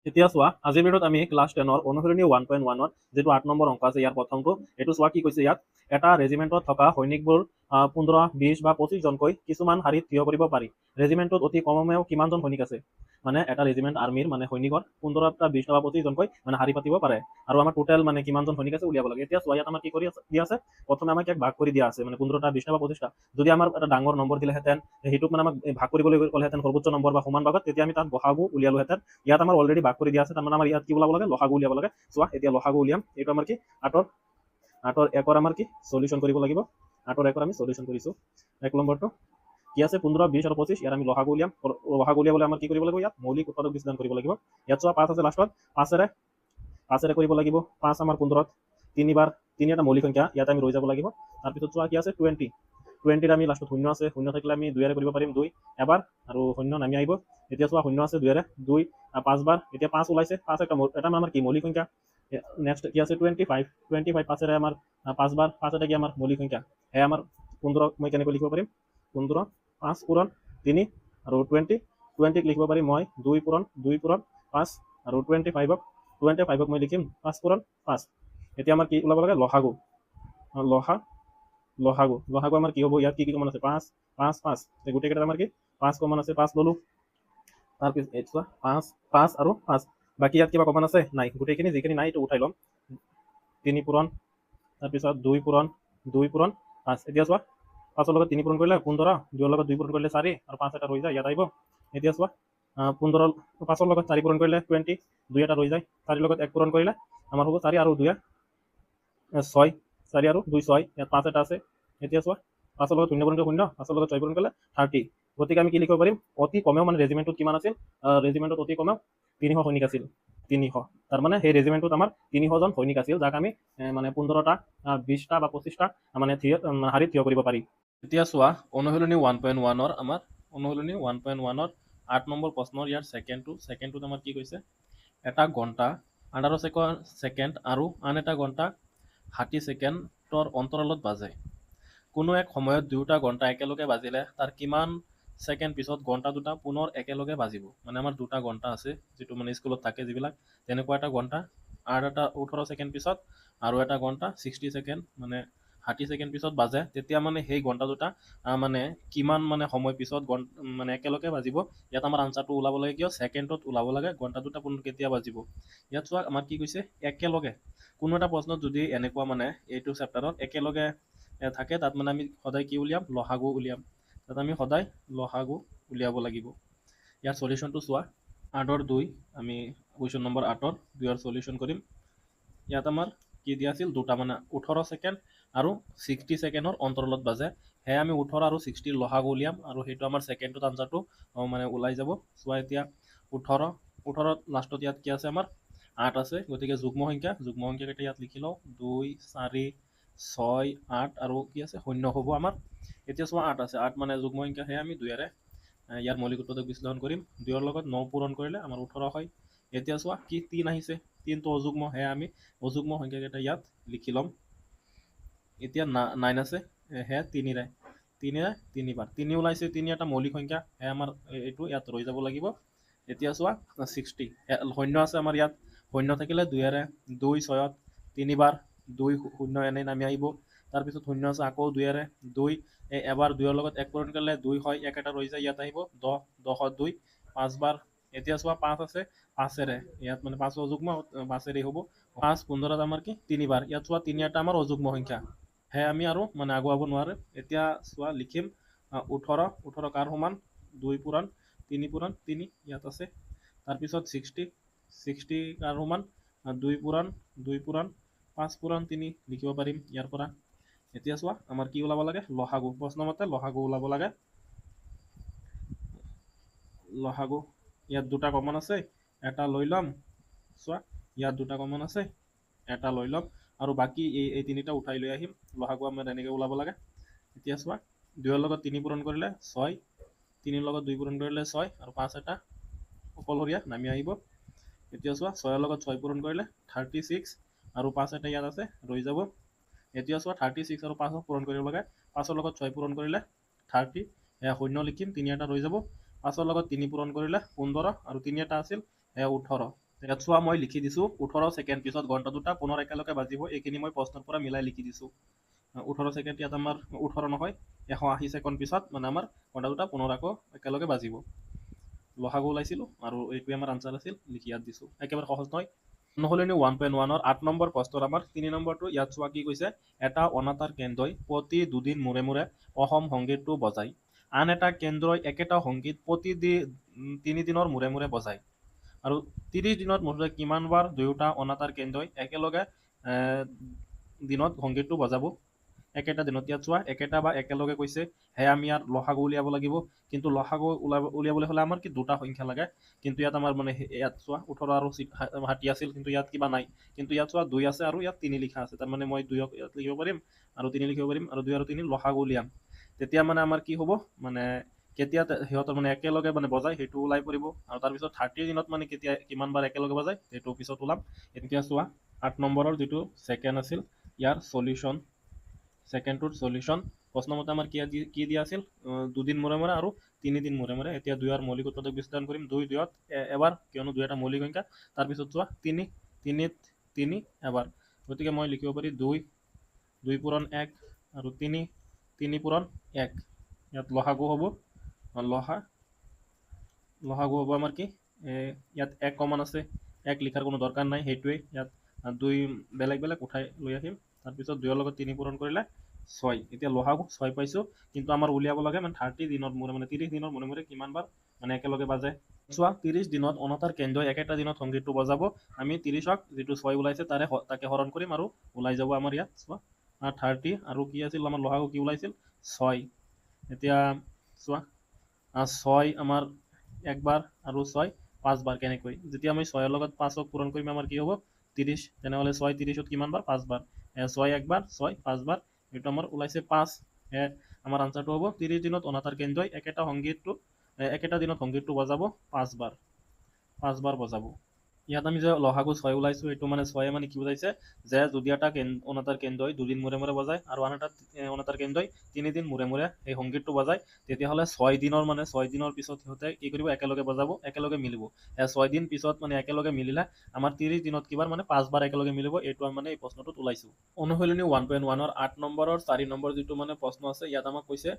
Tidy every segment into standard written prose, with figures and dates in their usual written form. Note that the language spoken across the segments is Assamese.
এতিয়া চোৱা আজিৰ ভিডিঅ'ত আমি ক্লাছ 10ৰ অনুশীলনী 1.1ৰ যিটো 8 নম্বৰ অংক আছে ইয়াৰ প্ৰথমটো এইটো চোৱা কি কৈছে ইয়াত এটা ৰেজিমেণ্টত থকা সৈনিকবোৰ 15, 20 বা 25 জনকৈ কিছুমান শাৰীত থিয় কৰিব পাৰি। ৰেজিমেণ্টত অতি কমেও কিমানজন সৈনিক আছে? মানে এটা ৰেজিমেণ্ট আৰ্মীৰ মানে সৈনিকৰ 15টা 20টা বা 25 জনকৈ মানে শাৰী পাতিব পাৰে। আৰু আমাৰ টোটেল মানে কিমানজন সৈনিক আছে উলিয়াব লাগে। এতিয়া চোৱা ইয়াত আমাৰ কি কৰি আছে দিয়া আছে প্ৰথমে আমাক ইয়াক ভাগ কৰি দিয়া আছে মানে 15টা 20টা বা 25টা। যদি আমাৰ এটা ডাঙৰ নম্বৰ দিলেহেঁতেন সেইটোক মানে আমাক ভাগ কৰিবলৈ ক'লেহেঁতেন সৰ্বোচ্চ নম্বৰ বা সমান ভাগত তেতিয়া আমি তাত বহাগো উলিয়ালোহেঁতেন। ইয়াত আমাৰ অলৰেডি ভাগ কৰি দিয়া আছে তাৰমানে আমাৰ ইয়াত কি ওলাব লাগে লসাগু উলিয়াব লাগে। চোৱা এতিয়া লসাগু উলিয়াম। এইটো আমাৰ কি আঠৰ একৰ আমাৰ কি সলিউশন কৰিব লাগিব। আঠৰ একৰ আমি সলিউশন কৰিছো। এক নম্বৰটো কি আছে 15, 20 আৰু 25 ইয়াত আমি লসাগু উলিয়াম। লসাগু উলিয়াবলৈ আমাৰ কি কৰিব লাগিব ইয়াত মৌলিক উৎপাদক বিশ্লেষণ কৰিব লাগিব। ইয়াত চোৱা 5 আছে লাষ্টত 5এৰে কৰিব লাগিব। 5 আমাৰ 15ত তিনিবাৰ তিনি এটা মৌলিক সংখ্যা ইয়াত আমি ৰৈ যাব লাগিব। তাৰপিছত চোৱা কি আছে 20 আমি লাষ্টত শূন্য আছে শূন্য থাকিলে আমি 2এৰে কৰিব পাৰিম 2 এবাৰ আৰু শূন্য নামি আহিব। এতিয়া চোৱা শূন্য আছে 2এৰে 2 5 বাৰ এতিয়া 5 ওলাইছে 5 এটা আমাৰ কি মৌলিক সংখ্যা। নেক্সট কি আছে 25 5এৰে আমাৰ 5 বাৰ 5 এটা কি আমাৰ মৌলিক সংখ্যা। সেয়া আমাৰ 15 মই কেনেকৈ লিখিব পাৰিম 15 5 পূৰণ 3 আৰু 20 লিখিব পাৰিম মই 2 পূৰণ 5 আৰু 25ক মই লিখিম 5 পূৰণ 5। এতিয়া আমাৰ কি ওলাব লাগে লসাগু লসাগু আমাৰ কি হ'ব ইয়াত কি কমন আছে 5 5 5 গোটেইকেইটা আমাৰ কি 5 কমন আছে 5 ললো। তাৰপিছত এই চোৱা 5 আৰু 5 বাকী ইয়াত কিবা কমন আছে নাই গোটেইখিনি যিখিনি নাই এইটো উঠাই ল'ম 3 পূৰণ তাৰপিছত 2 পূৰণ 5 এতিয়া চোৱা 5ৰ লগত 3 পূৰণ কৰিলে 15 2ৰ লগত 2 পূৰণ কৰিলে 4 আৰু 5 এটা ৰৈ যায় ইয়াত আহিব। এতিয়া চোৱা 15 5ৰ লগত 4 পূৰণ কৰিলে 20 2 এটা ৰৈ যায় 4ৰ লগত 1 পূৰণ কৰিলে আমাৰ হ'ব 4 আৰু 2 6 4 আৰু 2 6 ইয়াত 5 এটা আছে। এতিয়া চোৱা 5ৰ লগত 0 পূৰণ কৰিলে 0 5ৰ লগত 6 পূৰণ কৰিলে 30। গতিকে আমি কি লিখিব পাৰিম অতি কমেও মানে ৰেজিমেণ্টত কিমান আছিল ৰেজিমেণ্টত অতি কমেও 300 সৈনিক আছিল 300। তাৰমানে সেই ৰেজিমেণ্টত আমাৰ 300জন সৈনিক আছিল যাক আমি মানে 15টা 20টা বা 25টা মানে শাৰীত থিয় কৰিব পাৰি। এতিয়া চোৱা অনুশীলনী 1.1ৰ আমাৰ অনুশীলনী 1.1ৰ 8 নম্বৰ প্ৰশ্নৰ ইয়াৰ ছেকেণ্ডটোত আমাৰ কি কৈছে এটা ঘণ্টা 18 ছেকেণ্ড আৰু আন এটা ঘণ্টা 60 ছেকেণ্ডৰ অন্তৰালত বাজে। কোনো এক সময়ত দুয়োটা ঘণ্টা একেলগে বাজিলে তাৰ কিমান ছেকেণ্ড পিছত ঘণ্টা দুটা পুনৰ একেলগে বাজিব। মানে আমাৰ দুটা ঘণ্টা আছে যিটো মানে স্কুলত থাকে যিবিলাক তেনেকুৱা এটা ঘণ্টা আৰু এটা 18 ছেকেণ্ড পিছত আৰু এটা ঘণ্টা 60 ছেকেণ্ড মানে 60 ছেকেণ্ড পিছত বাজে তেতিয়া মানে সেই ঘণ্টা দুটা মানে কিমান মানে সময় পিছত মানে একেলগে বাজিব। ইয়াত আমাৰ আনচাৰটো ওলাব লাগে কিয় ছেকেণ্ডত ওলাব লাগে ঘণ্টা দুটা পুনৰ কেতিয়া বাজিব। ইয়াত চোৱা আমাৰ কি কৈছে একেলগে কোনো এটা প্ৰশ্নত যদি এনেকুৱা মানে এইটো চেপ্টাৰত একেলগে থাকে তাত মানে আমি সদায় কি উলিয়াম লসাগু উলিয়াম। তাত আমি সদায় লসাগু উলিয়াব লাগিব। ইয়াৰ সলিউশনটো চোৱা 8ৰ 2 আমি কুৱেশ্যন নম্বৰ 8ৰ 2ৰ সলিউশন কৰিম। ইয়াত আমাৰ কি দিয়া আছিল দুটা মানে 18 ছেকেণ্ড আৰু 60 ছেকেণ্ডৰ অন্তৰালত বাজে। সেয়া আমি 18 আৰু 60 লসাগু উলিয়াম আৰু সেইটো আমাৰ ছেকেণ্ডত আনচাৰটো মানে ওলাই যাব। চোৱা এতিয়া 18 লাষ্টত ইয়াত কি আছে আমাৰ 8 আছে গতিকে যুগ্ম সংখ্যাকেইটা ইয়াত লিখি লওঁ 2 4 6 8 আৰু কি আছে শূন্য হ'ব আমাৰ। এতিয়া চোৱা 8 আছে 8 মানে যুগ্ম সংখ্যা সেয়া আমি 2এৰে ইয়াৰ মৌলিক উৎপাদক বিশ্লেষণ কৰিম। 2ৰ লগত 9 পূৰণ কৰিলে আমাৰ 18 হয়। এতিয়া চোৱা কি 3 আহিছে 3টো অযুগ্ম সেয়া আমি অযুগ্ম সংখ্যাকেইটা ইয়াত লিখি ল'ম। এতিয়া 9 আছে সেয়া 3ৰে 3বাৰ 3 ওলাইছে 3 এটা মৌলিক সংখ্যা সেয়া আমাৰ এইটো ইয়াত ৰৈ যাব লাগিব। এতিয়া চোৱা 60 শূন্য আছে আমাৰ ইয়াত শূন্য থাকিলে 2এৰে 2 6ত 3বাৰ 2 শূন্য এনেই নামি আহিব। তাৰপিছত শূন্য আছে আকৌ 2এৰে 2 এবাৰ 2ৰ লগত 1 পূৰণ কৰিলে 2 হয় 1 এটা ৰৈ যায় ইয়াত আহিব 10ত 2 5 বাৰ। এতিয়া চোৱা 5 আছে 5এৰে ইয়াত মানে 5 অযুগ্ম 5এৰে হ'ব 5 15ত আমাৰ কি 3বাৰ। ইয়াত চোৱা 3 এটা আমাৰ অযুগ্ম সংখ্যা সেয়া আমি আৰু মানে আগুৱাব নোৱাৰে। এতিয়া চোৱা লিখিম 18 কাৰ সমান 2 পূৰণ 3 পূৰণ 3 ইয়াত আছে। তাৰপিছত 60 কাৰ সমান 2 পূৰণ 5 পূৰণ 3 লিখিব পাৰিম ইয়াৰ পৰা। এতিয়া চোৱা আমাৰ কি ওলাব লাগে লসাগু প্ৰশ্নমতে লসাগু ওলাব লাগে। লসাগু ইয়াত দুটা কমন আছে এটা লৈ ল'ম। চোৱা ইয়াত দুটা কমন আছে এটা লৈ ল'ম আৰু বাকী এই তিনিটা উঠাই লৈ আহিম। লসাগু আমাৰ এনেকৈ ওলাব লাগে। এতিয়া চোৱা 2ৰ লগত 3 পূৰণ কৰিলে 6 3ৰ লগত 2 পূৰণ কৰিলে 6 আৰু 5 এটা অকলশৰীয়া নামি আহিব। এতিয়া চোৱা 6ৰ লগত 6 পূৰণ কৰিলে 36 আৰু 5 এটা ইয়াত আছে ৰৈ যাব। এতিয়া চোৱা 36 আৰু 5ক পূৰণ কৰিব লাগে 5ৰ লগত 6 পূৰণ কৰিলে 30 এয়া শূন্য লিখিম 3 এটা ৰৈ যাব। 5ৰ লগত 3 পূৰণ কৰিলে 15 আৰু 3 এটা আছিল এয়া 18 ইয়াত চোৱা মই লিখি দিছোঁ 18 ছেকেণ্ড, পিছত ঘণ্টা দুটা পুনৰ একেলগে বাজিব। এইখিনি মই প্ৰশ্নৰ পৰা মিলাই লিখি দিছোঁ। 18 ছেকেণ্ড ইয়াত আমাৰ 18 নহয়, 180 ছেকেণ্ড পিছত মানে আমাৰ ঘণ্টা দুটা পুনৰ আকৌ একেলগে বাজিব। লসাগু ওলাইছিলোঁ আৰু এইটোৱে আমাৰ আনচাৰ আছিল, লিখি ইয়াত দিছোঁ। একেবাৰে সহজ নহয়। অনুশীলনী 1.1ৰ 8 নম্বৰ প্ৰশ্নৰ আমাৰ 3 নম্বৰটো ইয়াত চোৱা কি কৈছে, এটা অনাতাঁৰ কেন্দ্ৰই প্ৰতি দুদিন মূৰে মূৰে অসম সংগীতটো বজায়, আন এটা কেন্দ্ৰই একেটা সংগীত প্ৰতি 3 দিনৰ মূৰে মূৰে বজায়, আৰু 30 দিনত মুঠতে কিমানবাৰ দুয়োটা অনাতাঁৰ কেন্দ্ৰই একেলগে দিনত সংগীতটো বজাব। একেটা দিনত ইয়াত চোৱা একেটা বা একেলগে কৈছে, সেয়া আমি ইয়াত লসাগু উলিয়াব লাগিব। কিন্তু লসাগু উলিয়াবলৈ হ'লে আমাৰ কি দুটা সংখ্যা লাগে, কিন্তু ইয়াত আমাৰ মানে ইয়াত চোৱা 18 আৰু 60 আছিল, কিন্তু ইয়াত কিবা নাই। কিন্তু ইয়াত চোৱা 2 আছে আৰু ইয়াত 3 লিখা আছে, তাৰমানে মই 2ক ইয়াত লিখিব পাৰিম আৰু 3 লিখিব পাৰিম, আৰু 2 আৰু 3 লসাগু উলিয়াম। তেতিয়া মানে আমাৰ কি হ'ব, মানে কেতিয়া সিহঁতৰ মানে একেলগে মানে বজায় সেইটো ওলাই পৰিব, আৰু তাৰপিছত 30 দিনত মানে কেতিয়া কিমানবাৰ একেলগে বজায় সেইটো পিছত ওলাম। এতিয়া চোৱা 8 নম্বৰৰ যিটো ছেকেণ্ড আছিল, ইয়াৰ সলিউশ্যন, ছেকেণ্ডটোৰ সলিউশ্যন প্ৰশ্নমতে আমাৰ কি দিয়া আছিল, 2 দিন মূৰে মূৰে আৰু 3 দিন মূৰে মূৰে। এতিয়া 2ৰ মৌলিক উৎপাদক বিশ্লেষণ কৰিম। 2 2ত এবাৰ, কিয়নো 2 এটা মৌলিক সংখ্যা। তাৰপিছত চোৱা 3 3ত 3 এবাৰ, গতিকে মই লিখিব পাৰি 2 2 পূৰণ 1 আৰু 3 3 পূৰণ 1। ইয়াত লসাগু হ'ব, লসাগু হ'ব আমাৰ কি, ইয়াত 1 কমন আছে, 1 লিখাৰ কোনো দৰকাৰ নাই, সেইটোৱে ইয়াত 2 বেলেগ বেলেগ উঠাই লৈ আহিম। তাৰপিছত 2ৰ লগত 3 পূৰণ কৰিলে 6। এতিয়া লসাগু 6 পাইছোঁ, কিন্তু আমাৰ উলিয়াব লাগে মানে 30 দিনৰ মূৰে মানে 30 দিনৰ মূৰে মূৰে কিমানবাৰ মানে একেলগে বাজে। চোৱা 30 দিনত অনাতাঁৰ কেন্দ্ৰই একেটা দিনত সংগীতটো বজাব। আমি 30ক যিটো 6 ওলাইছে তাকে হৰণ কৰিম আৰু ওলাই যাব আমাৰ ইয়াত চোৱা 30, আৰু কি আছিল আমাৰ লসাগু কি ওলাইছিল 6। এতিয়া চোৱা 6 আমাৰ একবাৰ আৰু 6 5বাৰ। কেনেকৈ, যেতিয়া আমি 6ৰ লগত 5ক পূৰণ কৰিম আমাৰ কি হ'ব 30, তেনেহ'লে 6 30ত কিমানবাৰ 5বাৰ, 6 একবাৰ 6 5বাৰ, এইটো আমাৰ ওলাইছে 5। আমাৰ আনচাৰটো হ'ব 30 দিনত অনাতাঁৰ কেন্দ্ৰই একেটা দিনত সংগীতটো বজাব 5বাৰ বজাব। ইয়াত আমি যে লসাগু 6 ওলাইছোঁ, এইটো মানে 6 মানে কি বুজাইছে, যে যদি এটা অনাতাঁৰ কেন্দ্ৰই 2 দিন মূৰে মূৰে বজায় আৰু আন এটা অনাতাঁৰ কেন্দ্ৰই 3 দিন মূৰে মূৰে সেই সংগীতটো বজায়, তেতিয়াহ'লে 6 দিনৰ পিছত সিহঁতে কি কৰিব, একেলগে বজাব, একেলগে মিলিব। 6 দিন পিছত মানে একেলগে মিলিলে আমাৰ 30 দিনত কিবাৰ মানে 5বাৰ একেলগে মিলিব। এইটো আমি মানে এই প্ৰশ্নটোত ওলাইছোঁ। অনুশীলনী 1.1ৰ 8 নম্বৰৰ 4 নম্বৰ যিটো মানে প্ৰশ্ন আছে, ইয়াত আমাক কৈছে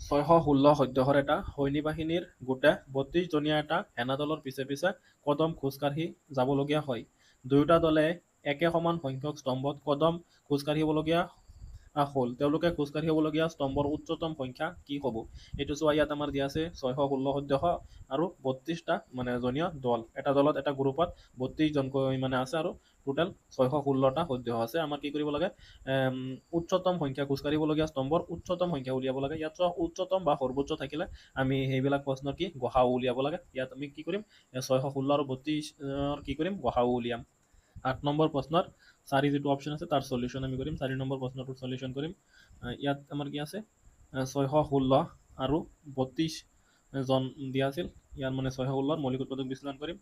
616 সদস্যৰ এটা সৈনিক বাহিনীৰ গোটে 32 জনীয়া এটা সেনাদলৰ পিছে পিছে কদম খোজকাঢ়ি যাবলগীয়া হয়। দুয়োটা দলে একে সমান সংখ্যক স্তম্ভত কদম খোজকাঢ়িবলগীয়া হ'ল। তেওঁলোকে খোজকাঢ়িবলগীয়া স্তম্ভৰ উচ্চতম সংখ্যা কি হ'ব? এইটো চোৱা ইয়াত আমাৰ দিয়া আছে 616 সদস্য আৰু 32টা মানে জনীয়া দল। এটা দলত এটা গ্ৰুপত 32 জনকৈ মানে আছে আৰু টোটেল 616টা সদস্য আছে। আমাৰ কি কৰিব লাগে, উচ্চতম সংখ্যা খোজকাঢ়িবলগীয়া স্তম্ভৰ উচ্চতম সংখ্যা উলিয়াব লাগে। ইয়াত চোৱা উচ্চতম বা সৰ্বোচ্চ থাকিলে আমি সেইবিলাক প্ৰশ্নৰ কি গসাউ উলিয়াব লাগে। ইয়াত আমি কি কৰিম, 616 আৰু 32ৰ কি কৰিম, গসাউ উলিয়াম। 8 নম্বৰ প্ৰশ্নৰ 4 যিটো অপশ্যন আছে তাৰ সলিউশ্যন আমি কৰিম। 4 নম্বৰ প্ৰশ্নটোৰ সলিউশ্যন কৰিম। ইয়াত আমাৰ কি আছে, 616 আৰু 32 জন দিয়া আছিল। ইয়াৰ মানে 616ৰ মৌলিক উৎপাদক বিশ্লেষণ কৰিম।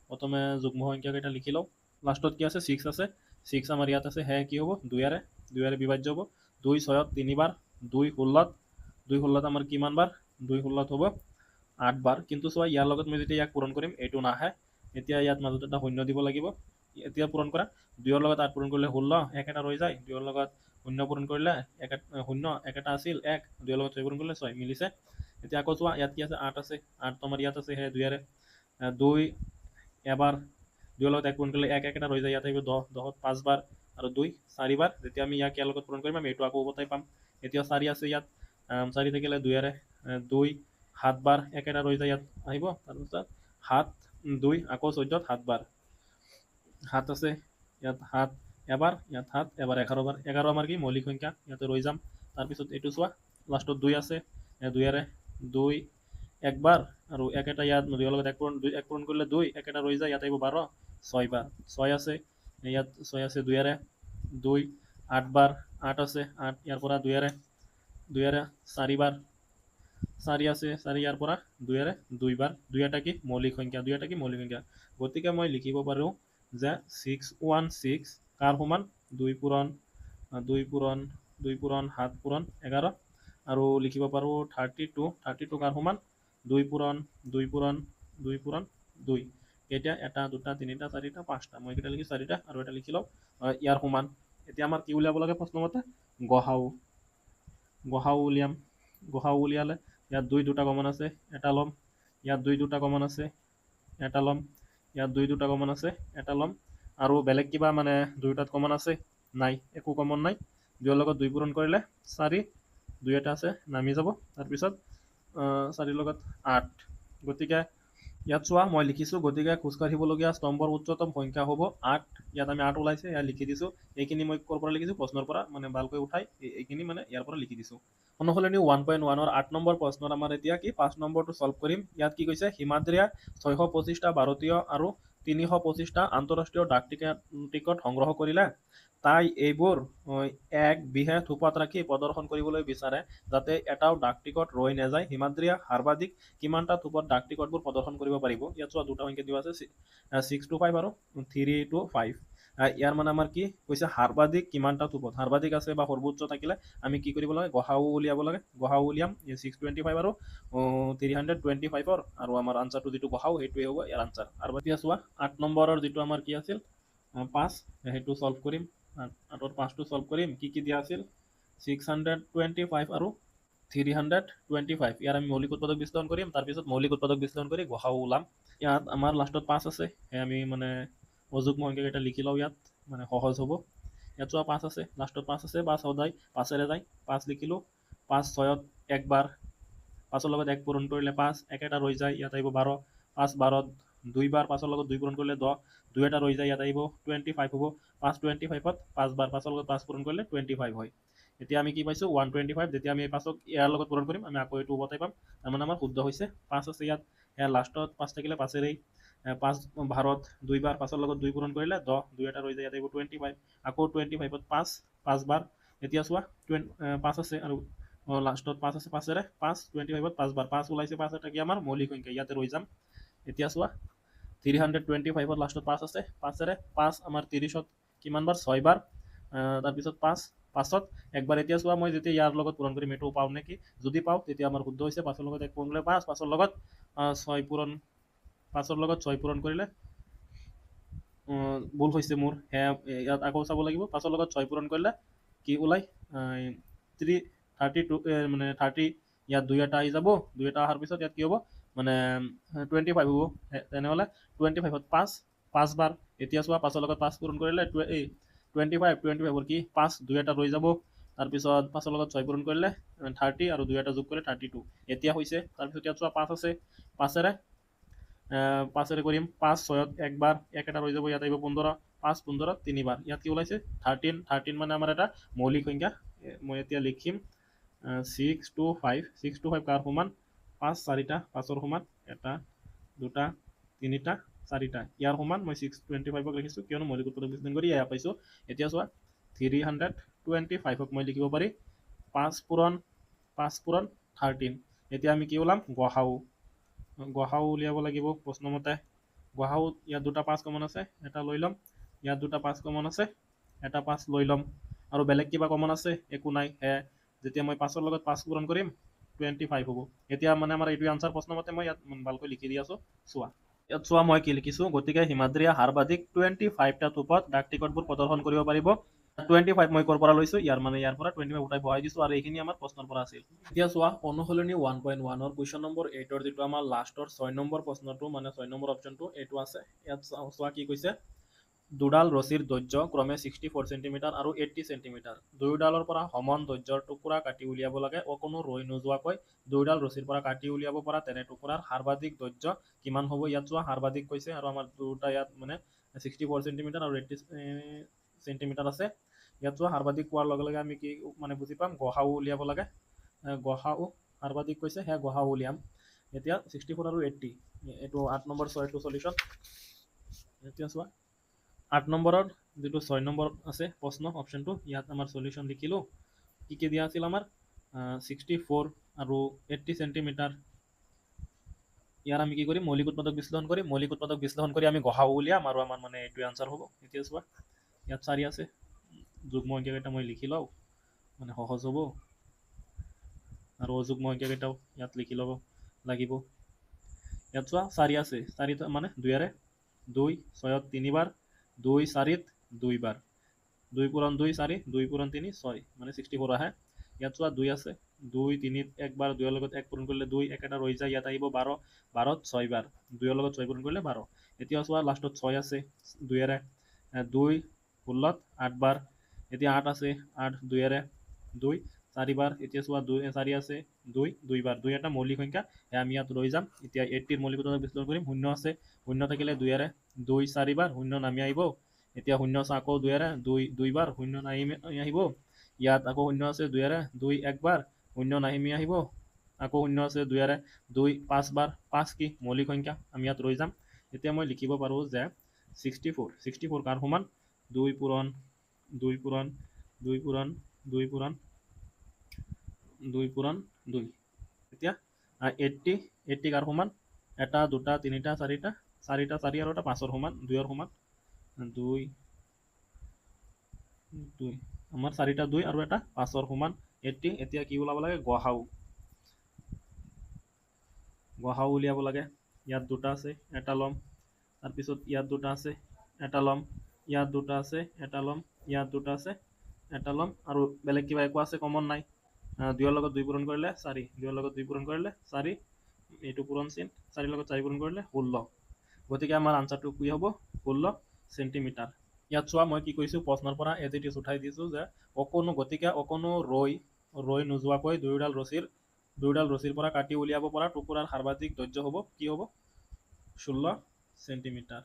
প্ৰথমে যুগ্ম সংখ্যাকেইটা লিখি লওঁ। লাষ্টত কি আছে 6 আছে, 6 আমাৰ ইয়াত আছে, সেয়ে কি হ'ব 2ৰে বিভাজ্য হ'ব। 2 6ত 3বাৰ, 2 16ত আমাৰ কিমানবাৰ, 2 16ত হ'ব 8বাৰ। কিন্তু চোৱা ইয়াৰ লগত মই যেতিয়া ইয়াক পূৰণ কৰিম এইটো নাহে, এতিয়া ইয়াত মাজত এটা শূন্য দিব লাগিব। এতিয়া পূৰণ কৰা, 2ৰ লগত 8 পূৰণ কৰিলে 16, 1 এটা ৰৈ যায়। 2ৰ লগত 0 পূৰণ কৰিলে 0, 1 এটা আছিল 1, 2ৰ লগত 6 পূৰণ কৰিলে 6 মিলিছে। এতিয়া আকৌ চোৱা ইয়াত কি আছে, 8 আছে, 8 আমাৰ ইয়াত আছে, সেয়ে 2ৰে 2 এবাৰ, 2ৰ লগত 1 পূৰণ কৰিলে 1 এটা ৰৈ যায়, ইয়াত আহিব 10, 10ত 5বাৰ আৰু 2 4বাৰ। যেতিয়া আমি ইয়াক ইয়াৰ লগত পূৰণ কৰিম আমি এইটো আকৌ উভতাই পাম। এতিয়া 4 আছে ইয়াত, 4 থাকিলে 2ৰে 2 7বাৰ, 1 এটা ৰৈ যায়, ইয়াত আহিব। তাৰপিছত 7 2 আকৌ 14ত 7বাৰ, 7 আছে ইয়াত, 7 এবাৰ, ইয়াত 7 এবাৰ, 11বাৰ। 11 আমাৰ কি মৌলিক সংখ্যা, ইয়াতে ৰৈ যাম। তাৰপিছত এইটো চোৱা লাষ্টত 2 আছে, 2ৰে 2 একবাৰ আৰু 1 এটা ইয়াত 2ৰ লগত 1 পূৰণ কৰিলে 2, 1 এটা ৰৈ যায়, ইয়াত আহিব 12, 6বাৰ। 6 আছে ইয়াত, 6 আছে 2ৰে 2 8বাৰ, 8 আছে 8 ইয়াৰ পৰা 2ৰে 4বাৰ, 4 আছে 4 ইয়াৰ পৰা 2ৰে 2বাৰ। 2 এটা কি মৌলিক সংখ্যা, 2 এটা কি মৌলিক সংখ্যা। গতিকে মই লিখিব পাৰোঁ যে 616 কাৰ সমান, 2 পূৰণ 2 পূৰণ 2 পূৰণ 7 পূৰণ 11, আৰু লিখিব পাৰোঁ 32 কাৰ সমান, 2 পূৰণ 2 পূৰণ 2 পূৰণ 2। কেইটা এটা দুটা তিনিটা চাৰিটা পাঁচটা মই কেইটা লিখি চাৰিটা আৰু এটা লিখি লওঁ ইয়াৰ সমান এতিয়া আমাৰ কি উলিয়াব লাগে প্ৰশ্নমতে গহাও উলিয়াম গহাও উলিয়ালে ইয়াত দুটা কমন আছে এটা ল'ম ইয়াত দুটা কমন আছে এটা ল'ম ইয়াত দুটা কমন আছে এটা ল'ম আৰু বেলেগ কিবা মানে দুয়োটাত কমন আছে নাই একো কমন নাই দুইৰ লগত দুই পূৰণ কৰিলে 4 দুই এটা আছে নামি যাব তাৰপিছত 4 লগত 8 গতিকে ইয়াত চোৱা মই লিখিছোঁ গতিকে খোজকাঢ়িবলগীয়া স্তম্ভৰ উচ্চতম সংখ্যা হ'ব 8 ইয়াত আমি 8 ওলাইছে ইয়াত লিখি দিছোঁ এইখিনি মই ক'ৰ পৰা লিখিছোঁ প্ৰশ্নৰ পৰা মানে ভালকৈ উঠাই এইখিনি মানে ইয়াৰ পৰা লিখি দিছোঁ অনুসলনি 1.1ৰ 8 নম্বৰ প্ৰশ্নত আমাৰ এতিয়া কি 5 নম্বৰটো সলভ কৰিম ইয়াত কি কৈছে হিমাদ্ৰীয়ে 625টা ভাৰতীয় আৰু 325টা আন্তঃৰাষ্ট্ৰীয় ডাক টিকট সংগ্ৰহ কৰিলে তাই এইবোৰ এক বিশেষ থোপাত ৰাখি প্ৰদৰ্শন কৰিবলৈ বিচাৰে যাতে এটাও ডাক টিকট ৰৈ নাযায় হিমাদ্ৰীয়ে সৰ্বাধিক কিমানটা থোপত ডাক টিকটবোৰ প্ৰদৰ্শন কৰিব পাৰিব ইয়াত চোৱা দুটা সংখ্যা দিয়া আছে 6 to 5 আৰু 3 to 5 ইয়াৰ মানে আমাৰ কি কৈছে সৰ্বাধিক কিমানটা থোপত সৰ্বাধিক আছে বা সৰ্বোচ্চ থাকিলে আমি কি কৰিব লাগে গহাও উলিয়াব লাগে গহাও উলিয়াম 625 আৰু 325ৰ আৰু আমাৰ আনসাৰটো যিটো গহাও সেইটোৱে হ'ব ইয়াৰ আনসাৰ আৰু এতিয়া চোৱা 8 নম্বৰৰ যিটো আমাৰ কি আছিল 5 সেইটো সলভ কৰিম 8ৰ 5টো সলভ কৰিম কি দিয়া আছিল 625 আৰু 325 ইয়াৰ আমি মৌলিক উৎপাদক বিশ্লেষণ কৰিম তাৰপিছত মৌলিক উৎপাদক বিশ্লেষণ কৰি গহাও ওলাম ইয়াত আমাৰ লাষ্টত 5 আছে আমি মানে অযুগ্ম সংখ্যাকেইটা লিখি লওঁ ইয়াত মানে সহজ হ'ব ইয়াত চোৱা 5 আছে লাষ্টত 5 আছে 5 সদায় 5এৰে যায় 5 লিখিলোঁ 5 6ত একবাৰ 5ৰ লগত 1 পূৰণ কৰিলে 5 একেটা ৰৈ যায় ইয়াত আহিব 12 5 12ত দুইবাৰ 5ৰ লগত 2 পূৰণ কৰিলে 10 2 এটা ৰৈ যায় ইয়াত আহিব 25 হ'ব 5 25ত 5 বাৰ 5ৰ লগত 5 পূৰণ কৰিলে 25 হয় এতিয়া আমি কি পাইছোঁ 125 যেতিয়া আমি 5ক ইয়াৰ লগত পূৰণ কৰিম আমি আকৌ এইটো উভতাই পাম তাৰমানে আমাৰ শুদ্ধ হৈছে 5 আছে ইয়াত লাষ্টত 5 থাকিলে 5এৰেই 5 ভাৰত দুইবাৰ 5ৰ লগত 2 পূৰণ কৰিলে 10 2 এটা ৰৈ যায় ইয়াত আহিব 25 আকৌ 25ত 5 বাৰ এতিয়া চোৱা 5 আছে আৰু লাষ্টত 5 আছে 5এৰে 5 25ত 5 বাৰ 5 ওলাইছে 5 এটা কি আমাৰ মৌলিক সংখ্যা ইয়াতে ৰৈ যাম এতিয়া চোৱা 325ত লাষ্টত 5 আছে 5এৰে 5 আমাৰ 30ত কিমান বাৰ 6 বাৰ তাৰপিছত 5ত একবাৰ এতিয়া চোৱা মই যেতিয়া ইয়াৰ লগত পূৰণ কৰিম এইটো পাওঁ নেকি যদি পাওঁ তেতিয়া আমাৰ শুদ্ধ হৈছে 5ৰ লগত 1 পূৰণ কৰিলে 5 5ৰ লগত 6 পূৰণ 5ৰ লগত 6 পূৰণ কৰিলে ভুল হৈছে মোৰ ইয়াত আকৌ চাব লাগিব 5ৰ লগত 6 পূৰণ কৰিলে কি ওলাই 32 মানে 30 ইয়াত 2 এটা আহি যাব 2 এটা অহাৰ পিছত ইয়াত কি হ'ব মানে 25 হ'ব তেনেহ'লে 25ত 5 বাৰ এতিয়া চোৱা 5ৰ লগত 5 পূৰণ কৰিলে 25ৰ কি 5 2 এটা ৰৈ যাব তাৰপিছত 5ৰ লগত 6 পূৰণ কৰিলে 30 আৰু 2 এটা যোগ কৰিলে 32 এতিয়া হৈছে তাৰপিছত ইয়াত চোৱা 5 আছে 5এৰে কৰিম 5 6ত একবাৰ 1 এটা ৰৈ যাব ইয়াত আহিব 15 5 15 3 বাৰ ইয়াত কি ওলাইছে 13 মানে আমাৰ এটা মৌলিক সংখ্যা মই এতিয়া লিখিম 6 to 5 কাৰ সমান 5 4টা 5ৰ সমান 1 2 3টা 4টা ইয়াৰ সমান মই 625ক লিখিছোঁ কিয়নো মৌলিক উৎপাদক বিশ্লেষণ কৰি এয়া পাইছোঁ এতিয়া চোৱা 325ক মই লিখিব পাৰি 5 পূৰণ 13 এতিয়া আমি কি ওলাম গহাও উলিয়াব লাগিব প্ৰশ্নমতে গহাও ইয়াত 2টা 5 কমন আছে এটা লৈ ল'ম ইয়াত 2টা 5 কমন আছে এটা 5 লৈ ল'ম আৰু বেলেগ কিবা কমন আছে একো নাই যেতিয়া মই 5ৰ লগত 5 পূৰণ কৰিম 25 হ'ব এতিয়া মানে আমাৰ এইটো আনসাৰ প্ৰশ্নমতে মই ইয়াত ভালকৈ লিখি দি আছোঁ চোৱা ইয়াত চোৱা মই কি লিখিছোঁ গতিকে হিমাদ্ৰীয়ে সৰ্বাধিক 25টা থোপত ডাক টিকটবোৰ প্ৰদৰ্শন কৰিব পাৰিব 25 মই ক'ৰ পৰা লৈছোঁ ইয়াৰ মানে ইয়াৰ পৰা 25 উঠাই বহাই দিছোঁ আৰু এইখিনি আমাৰ প্ৰশ্নৰ পৰা আছিল এতিয়া চোৱা অনুসলনি 1.1ৰ কুৱেশ্যন নম্বৰ 8ৰ যিটো আমাৰ লাষ্টৰ 6 নম্বৰ প্ৰশ্নটো মানে 6 নম্বৰ অপশ্যনটো এইটো আছে ইয়াত চোৱা কি কৈছে দুডাল ৰছীৰ দৈৰ্ঘ্য ক্ৰমে 64 চেণ্টিমিটাৰ আৰু 80 চেণ্টিমিটাৰ দুয়োডালৰ পৰা সমান দৈৰ্ঘ্যৰ টুকুৰা কাটি উলিয়াব লাগে কোনো ৰৈ নোযোৱাকৈ দুয়োডাল ৰছীৰ পৰা কাটি উলিয়াব পৰা তেনে টুকুৰাৰ সৰ্বাধিক দৈৰ্ঘ্য কিমান হ'ব ইয়াত চোৱা সৰ্বাধিক কৈছে আৰু আমাৰ দুটা ইয়াত মানে 64 চেণ্টিমিটাৰ আৰু 80 চেণ্টিমিটাৰ আছে ইয়াত চোৱা সৰ্বাধিক পোৱাৰ লগে লগে আমি কি মানে বুজি পাম গহাও উলিয়াব লাগে গহাও সৰ্বাধিক কৈছে সেয়া গহাও উলিয়াম এতিয়া 64 আৰু 80 এইটো 8 নম্বৰ 6টো সলিউশ্যন এতিয়া চোৱা 8 নম্বৰৰ যিটো 6 নম্বৰ আছে প্ৰশ্ন অপশ্যনটো ইয়াত আমাৰ সলিউশ্যন লিখিলোঁ কি দিয়া আছিল আমাৰ 64 আৰু 80 চেণ্টিমিটাৰ ইয়াৰ আমি কি কৰিম মৌলিক উৎপাদক বিশ্লেষণ কৰিম মৌলিক উৎপাদক বিশ্লেষণ কৰি আমি গহাও উলিয়াম আৰু আমাৰ মানে এইটোৱে আনসাৰ হ'ব এতিয়া চোৱা ইয়াত 4 আছে যুগ্ম সংখ্যাকেইটা মই লিখি লওঁ মানে সহজ হ'ব আৰু অযুগ্ম সংখ্যাকেইটাও ইয়াত লিখি ল'ব লাগিব ইয়াত চোৱা 4 আছে 4 মানে 2এৰে 2 6ত 3 বাৰ 2 4ত 2 বাৰ 2 পূৰণ 2 4 2 পূৰণ 3 6 মানে 64 আহে ইয়াত চোৱা 2 আছে 2 3ত একবাৰ 2 ৰ লগত 1 পূৰণ কৰিলে 2 এক এটা ৰৈ যায় ইয়াত আহিব 12 12ত 6 বাৰ 2 ৰ লগত 6 পূৰণ কৰিলে 12 এতিয়া চোৱা লাষ্টত 6 আছে 2 এৰে 2 16ত 8 বাৰ এতিয়া 8 আছে 8 2 এৰে 2 4 বাৰ এতিয়া চোৱা 2 4 আছে 2 2 বাৰ 2 এটা মৌলিক সংখ্যা আমি ইয়াত ৰৈ যাম এতিয়া 80 ৰ মৌলিকতা বিশ্লেষণ কৰিম 0 আছে 0 থাকিলে 2 এৰে 2 4 বাৰ 0 নামি আহিব এতিয়া 0 আছে আকৌ 2 এৰে 2 বাৰ 0 নামি আহিব ইয়াত আকৌ 0 আছে 2 এৰে 2 1 বাৰ 0 নামি আহিব আকৌ 0 আছে 2 এৰে 2 5 বাৰ 5 কি মৌলিক সংখ্যা আমি ইয়াত ৰৈ যাম এতিয়া মই লিখিব পাৰোঁ যে 64 কাৰ সমান 2 পূৰণ 2 পূৰণ 2 পূৰণ 2 পূৰণ 2 পূৰণ 2 এতিয়া 80 কাৰ সমান এটা দুটা তিনিটা চাৰিটা 4 আৰু এটা 5ৰ সমান 2ৰ সমান 2 2 আমাৰ 4টা 2 আৰু এটা 5ৰ সমান 80 এতিয়া কি ওলাব লাগে গহাও উলিয়াব লাগে ইয়াত দুটা আছে এটা ল'ম তাৰপিছত ইয়াত দুটা আছে এটা ল'ম ইয়াত দুটা আছে এটা ল'ম ইয়াত দুটা আছে এটা ল'ম আৰু বেলেগ কিবা একো আছে কমন নাই 2ৰ লগত 2 পূৰণ কৰিলে 4 2ৰ লগত 2 পূৰণ কৰিলে 4 এইটো পূৰণ চিন 4ৰ লগত 4 পূৰণ কৰিলে 16 গতিকে আমাৰ আনসাৰটো কি হ'ব 16 চেণ্টিমিটাৰ ইয়াত চোৱা মই কি কৰিছোঁ প্ৰশ্নৰ পৰা এজ ইট ইজ উঠাই দিছোঁ যে গতিকে অকণো ৰৈ নোযোৱাকৈ দুয়োডাল ৰছীৰ পৰা কাটি উলিয়াব পৰা টুকুৰাৰ সৰ্বাধিক দৈৰ্ঘ্য হ'ব কি হ'ব 16 চেণ্টিমিটাৰ